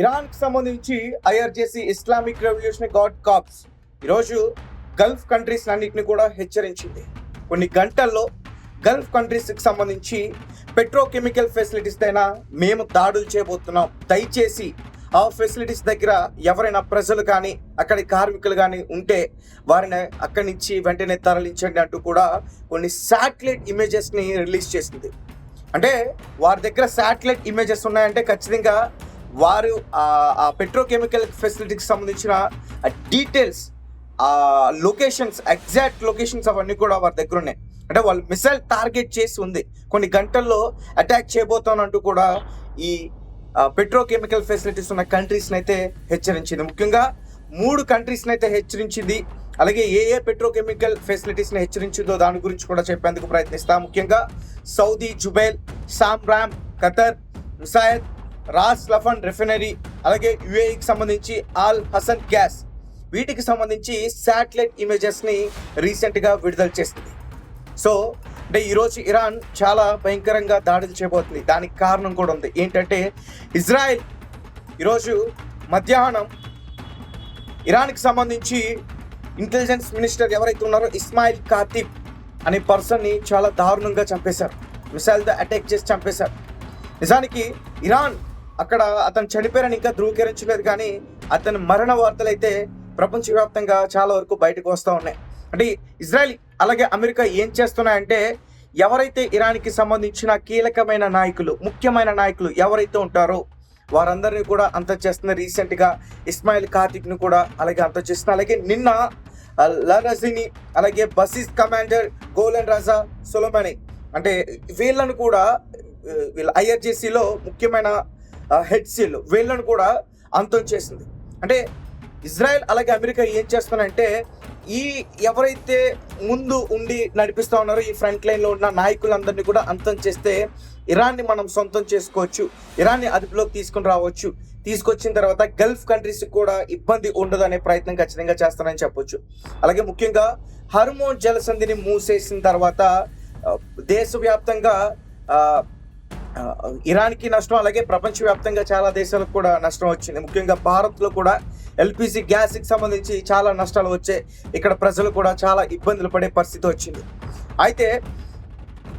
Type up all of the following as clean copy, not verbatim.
ఇరాన్కి సంబంధించి ఐఆర్జేసీ Islamic revolutionary gourd corps ఈరోజు Gulf countries అన్నింటిని కూడా హెచ్చరించింది. కొన్ని గంటల్లో గల్ఫ్ కంట్రీస్కి సంబంధించి పెట్రోకెమికల్ ఫెసిలిటీస్ పైన మేము దాడులు చేయబోతున్నాం, దయచేసి ఆ ఫెసిలిటీస్ దగ్గర ఎవరైనా ప్రజలు కానీ అక్కడి కార్మికులు కానీ ఉంటే వారిని అక్కడి నుంచి వెంటనే తరలించండి అంటూ కూడా కొన్ని శాటిలైట్ ఇమేజెస్ని రిలీజ్ చేసింది. అంటే వారి దగ్గర శాటిలైట్ ఇమేజెస్ ఉన్నాయంటే ఖచ్చితంగా వారు ఆ పెట్రోకెమికల్ ఫెసిలిటీకి సంబంధించిన డీటెయిల్స్, లొకేషన్స్, ఎగ్జాక్ట్ లొకేషన్స్ అవన్నీ కూడా వారి దగ్గర ఉన్నాయి. అంటే వాళ్ళు మిసైల్ టార్గెట్ చేసి ఉంది, కొన్ని గంటల్లో అటాక్ చేయబోతానంటూ కూడా ఈ పెట్రోకెమికల్ ఫెసిలిటీస్ ఉన్న కంట్రీస్ని అయితే హెచ్చరించింది. ముఖ్యంగా 3 కంట్రీస్ని అయితే హెచ్చరించింది. అలాగే ఏ పెట్రోకెమికల్ ఫెసిలిటీస్ని హెచ్చరించిందో దాని గురించి కూడా చెప్పేందుకు ప్రయత్నిస్తాం. ముఖ్యంగా సౌదీ జుబైల్, సామ్రామ్, Qatar, Mesaieed, Ras Laffan refinery, అలాగే యుఏఈకి సంబంధించి ఆల్ హసన్ గ్యాస్, వీటికి సంబంధించి శాటిలైట్ ఇమేజెస్ని రీసెంట్గా విడుదల చేస్తుంది. సో అంటే ఈరోజు ఇరాన్ చాలా భయంకరంగా దాడులు చేయబోతుంది. దానికి కారణం కూడా ఉంది. ఏంటంటే ఇజ్రాయెల్ ఈరోజు మధ్యాహ్నం ఇరాన్కి సంబంధించి ఇంటెలిజెన్స్ మినిస్టర్ ఎవరైతే ఉన్నారో ఇస్మాయిల్ ఖాతిబ్ అనే పర్సన్ని చాలా దారుణంగా చంపేశారు, మిసైల్తో అటాక్ చేసి చంపేశారు. నిజానికి ఇరాన్ అక్కడ అతను చనిపోయారని ఇంకా ధృవీకరించలేదు, కానీ అతని మరణ వార్తలు అయితే ప్రపంచవ్యాప్తంగా చాలా వరకు బయటకు వస్తూ ఉన్నాయి. అంటే ఇజ్రాయెల్ అలాగే అమెరికా ఏం చేస్తున్నాయంటే ఎవరైతే ఇరాన్కి సంబంధించిన కీలకమైన నాయకులు, ముఖ్యమైన నాయకులు ఎవరైతే ఉంటారో వారందరినీ కూడా అంతం చేస్తున్నారు. రీసెంట్గా ఇస్మాయిల్ ఖాతిబ్ని కూడా అలాగే అంతం చేస్తున్నారు. అలాగే నిన్న లరజిని, అలాగే బసీస్ కమాండర్ గోలన్ రాజా సొలొమనీ, అంటే వీళ్ళను కూడా వీళ్ళ ఐఆర్జేసీలో ముఖ్యమైన హెడ్సీలు, వీళ్ళను కూడా అంతం చేసింది. అంటే ఇజ్రాయెల్ అలాగే అమెరికా ఏం చేస్తున్నారంటే ఈ ఎవరైతే ముందు ఉండి నడిపిస్తూ ఉన్నారో ఈ ఫ్రంట్ లైన్లో ఉన్న నాయకులందరినీ కూడా అంతం చేస్తే ఇరాన్ని మనం సొంతం చేసుకోవచ్చు, ఇరాన్ని అదుపులోకి తీసుకుని రావచ్చు. తీసుకొచ్చిన తర్వాత గల్ఫ్ కంట్రీస్కి కూడా ఇబ్బంది ఉండదు అనే ప్రయత్నం ఖచ్చితంగా చేస్తానని చెప్పొచ్చు. అలాగే ముఖ్యంగా హర్మోన్ జలసంధిని మూసేసిన తర్వాత దేశవ్యాప్తంగా ఇరాన్కి నష్టం, అలాగే ప్రపంచవ్యాప్తంగా చాలా దేశాలకు కూడా నష్టం వచ్చింది. ముఖ్యంగా భారత్లో కూడా ఎల్పిజి గ్యాస్కి సంబంధించి చాలా నష్టాలు వచ్చాయి. ఇక్కడ ప్రజలు కూడా చాలా ఇబ్బందులు పడే పరిస్థితి వచ్చింది. అయితే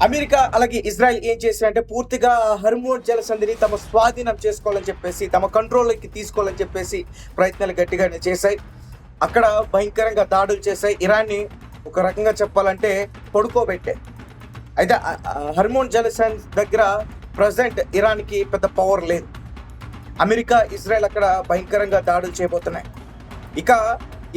అమెరికా అలాగే ఇజ్రాయెల్ ఏం చేశాయంటే పూర్తిగా హర్మోన్ జలసంధిని తమ స్వాధీనం చేసుకోవాలని చెప్పేసి, తమ కంట్రోల్లోకి తీసుకోవాలని చెప్పేసి ప్రయత్నాలు గట్టిగానే చేశాయి. అక్కడ భయంకరంగా దాడులు చేశాయి. ఇరాన్ని ఒక రకంగా చెప్పాలంటే పడుకోబెట్టాయి. అయితే హర్మోన్ జలసంధి దగ్గర ప్రజెంట్ ఇరాన్కి పెద్ద పవర్ లేదు. అమెరికా, ఇజ్రాయెల్ అక్కడ భయంకరంగా దాడులు చేయబోతున్నాయి. ఇక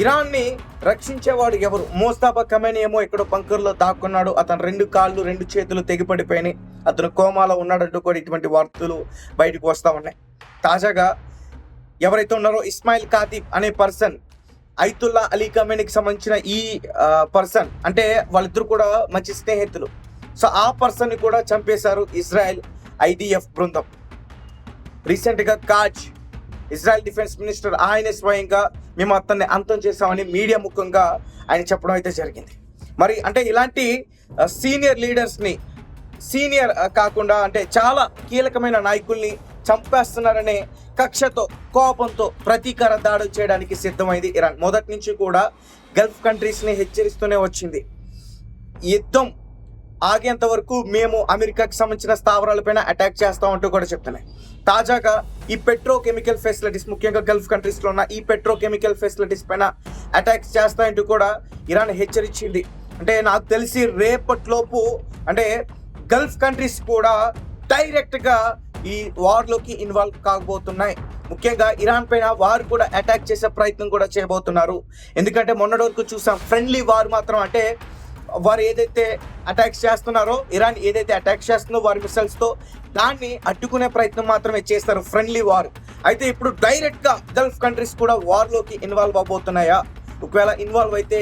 ఇరాన్ని రక్షించేవాడు ఎవరు? మోస్తాబా ఖమేనీ ఏమో ఎక్కడో బంకర్లో దాక్కున్నాడు, అతను 2 కాళ్ళు 2 చేతులు తెగిపడిపోయినాయి, అతను కోమాలో ఉన్నాడంటూ కూడా ఇటువంటి వార్తలు బయటకు వస్తూ ఉన్నాయి. తాజాగా ఎవరైతే ఉన్నారో ఇస్మాయిల్ ఖాతిబ్ అనే పర్సన్, ఐతుల్లా అలీ ఖమేనీకి సంబంధించిన ఈ పర్సన్, అంటే వాళ్ళిద్దరు కూడా మంచి స్నేహితులు. సో ఆ పర్సన్ని కూడా చంపేశారు ఇజ్రాయెల్ ఐడిఎఫ్ బృందం. రీసెంట్గా కాజ్, ఇజ్రాయెల్ డిఫెన్స్ మినిస్టర్, ఆయన స్వయంగా మేము అతన్ని అంతం చేశామని మీడియా ముఖంగా ఆయన చెప్పడం అయితే జరిగింది. మరి అంటే ఇలాంటి సీనియర్ లీడర్స్ని, సీనియర్ కాకుండా అంటే చాలా కీలకమైన నాయకుల్ని చంపేస్తున్నారనే కక్షతో, కోపంతో ప్రతీకార దాడులు చేయడానికి సిద్ధమైంది ఇరాన్. మొదటి నుంచి కూడా గల్ఫ్ కంట్రీస్ని హెచ్చరిస్తూనే వచ్చింది, యుద్ధం ఆగేంత వరకు మేము అమెరికాకి సంబంధించిన స్థావరాలపైన అటాక్ చేస్తామంటూ కూడా చెప్తున్నాయి. తాజాగా ఈ పెట్రోకెమికల్ ఫెసిలిటీస్, ముఖ్యంగా గల్ఫ్ కంట్రీస్లో ఉన్న ఈ పెట్రోకెమికల్ ఫెసిలిటీస్ పైన అటాక్స్ చేస్తాయంటూ కూడా ఇరాన్ హెచ్చరించింది. అంటే నాకు తెలిసి రేపట్లోపు అంటే గల్ఫ్ కంట్రీస్ కూడా డైరెక్ట్గా ఈ వార్లోకి ఇన్వాల్వ్ కాబోతున్నాయి. ముఖ్యంగా ఇరాన్ పైన వారు కూడా అటాక్ చేసే ప్రయత్నం కూడా చేయబోతున్నారు. ఎందుకంటే మొన్నటి వరకు చూసాం ఫ్రెండ్లీ వార్ మాత్రం, అంటే వారు ఏదైతే అటాక్స్ చేస్తున్నారో, ఇరాన్ ఏదైతే అటాక్ చేస్తుందో వారి మిసైల్స్తో, దాన్ని అడ్డుకునే ప్రయత్నం మాత్రమే చేస్తారు, ఫ్రెండ్లీ వార్. అయితే ఇప్పుడు డైరెక్ట్గా గల్ఫ్ కంట్రీస్ కూడా వార్లోకి ఇన్వాల్వ్ అవబోతున్నాయా? ఒకవేళ ఇన్వాల్వ్ అయితే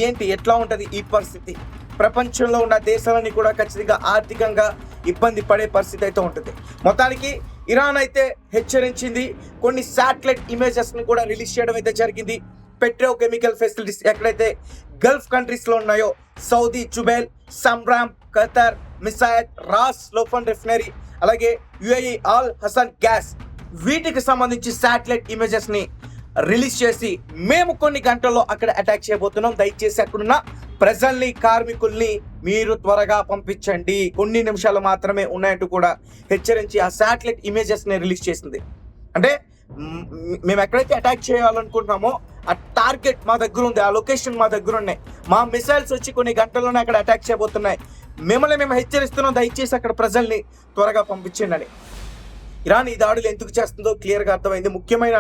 ఏంటి, ఎట్లా ఉంటుంది ఈ పరిస్థితి? ప్రపంచంలో ఉన్న దేశాలని కూడా ఖచ్చితంగా ఆర్థికంగా ఇబ్బంది పడే పరిస్థితి అయితే ఉంటుంది. మొత్తానికి ఇరాన్ అయితే హెచ్చరించింది, కొన్ని శాటిలైట్ ఇమేజెస్ని కూడా రిలీజ్ చేయడం అయితే జరిగింది. పెట్రోకెమికల్ ఫెసిలిటీస్ ఎక్కడైతే గల్ఫ్ కంట్రీస్లో ఉన్నాయో, సౌదీ జుబైల్, సమ్రామ్, Qatar, Mesaieed, Ras Laffan refinery, అలాగే యుఏఈ ఆల్ హసన్ గ్యాస్, వీటికి సంబంధించి శాటిలైట్ ఇమేజెస్ ని రిలీజ్ చేసి మేము కొన్ని గంటల్లో అక్కడ అటాక్ చేయబోతున్నాం, దయచేసి అక్కడున్న ప్రజల్ని కార్మికుల్ని మీరు త్వరగా పంపించండి, కొన్ని నిమిషాలు మాత్రమే ఉన్నాయంటూ కూడా హెచ్చరించి ఆ శాటిలైట్ ఇమేజెస్ ని రిలీజ్ చేసింది. అంటే మేము ఎక్కడైతే అటాక్ చేయాలనుకుంటున్నామో ఆ టార్గెట్ మా దగ్గర ఉంది, ఆ లొకేషన్ మా దగ్గర ఉన్నాయి, మా మిసైల్స్ వచ్చి కొన్ని గంటల్లోనే అక్కడ అటాక్ చేయబోతున్నాయి, మిమ్మల్ని మేము హెచ్చరిస్తున్నాం, దయచేసి అక్కడ ప్రజల్ని త్వరగా పంపించండి అని. ఇరాన్ ఈ దాడులు ఎందుకు చేస్తుందో క్లియర్గా అర్థమైంది. ముఖ్యమైన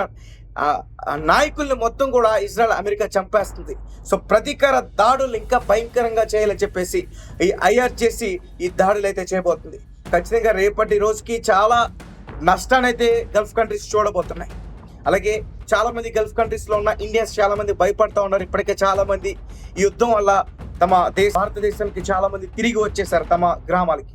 నాయకుల్ని మొత్తం కూడా ఇజ్రాయెల్, అమెరికా చంపేస్తుంది. సో ప్రతీకార దాడులు ఇంకా భయంకరంగా చేయాలని చెప్పేసి ఈ IRGC ఈ దాడులు అయితే చేయబోతుంది. ఖచ్చితంగా రేపటి రోజుకి చాలా నష్టాన్ని అయితే గల్ఫ్ కంట్రీస్ చూడబోతున్నాయి. అలాగే చాలా మంది గల్ఫ్ కంట్రీస్లో ఉన్న ఇండియన్స్ చాలా మంది భయపడతా ఉన్నారు. ఇప్పటికే చాలా మంది ఈ యుద్ధం వల్ల తమ భారతదేశానికి చాలా మంది తిరిగి వచ్చేసారు తమ గ్రామాలకి.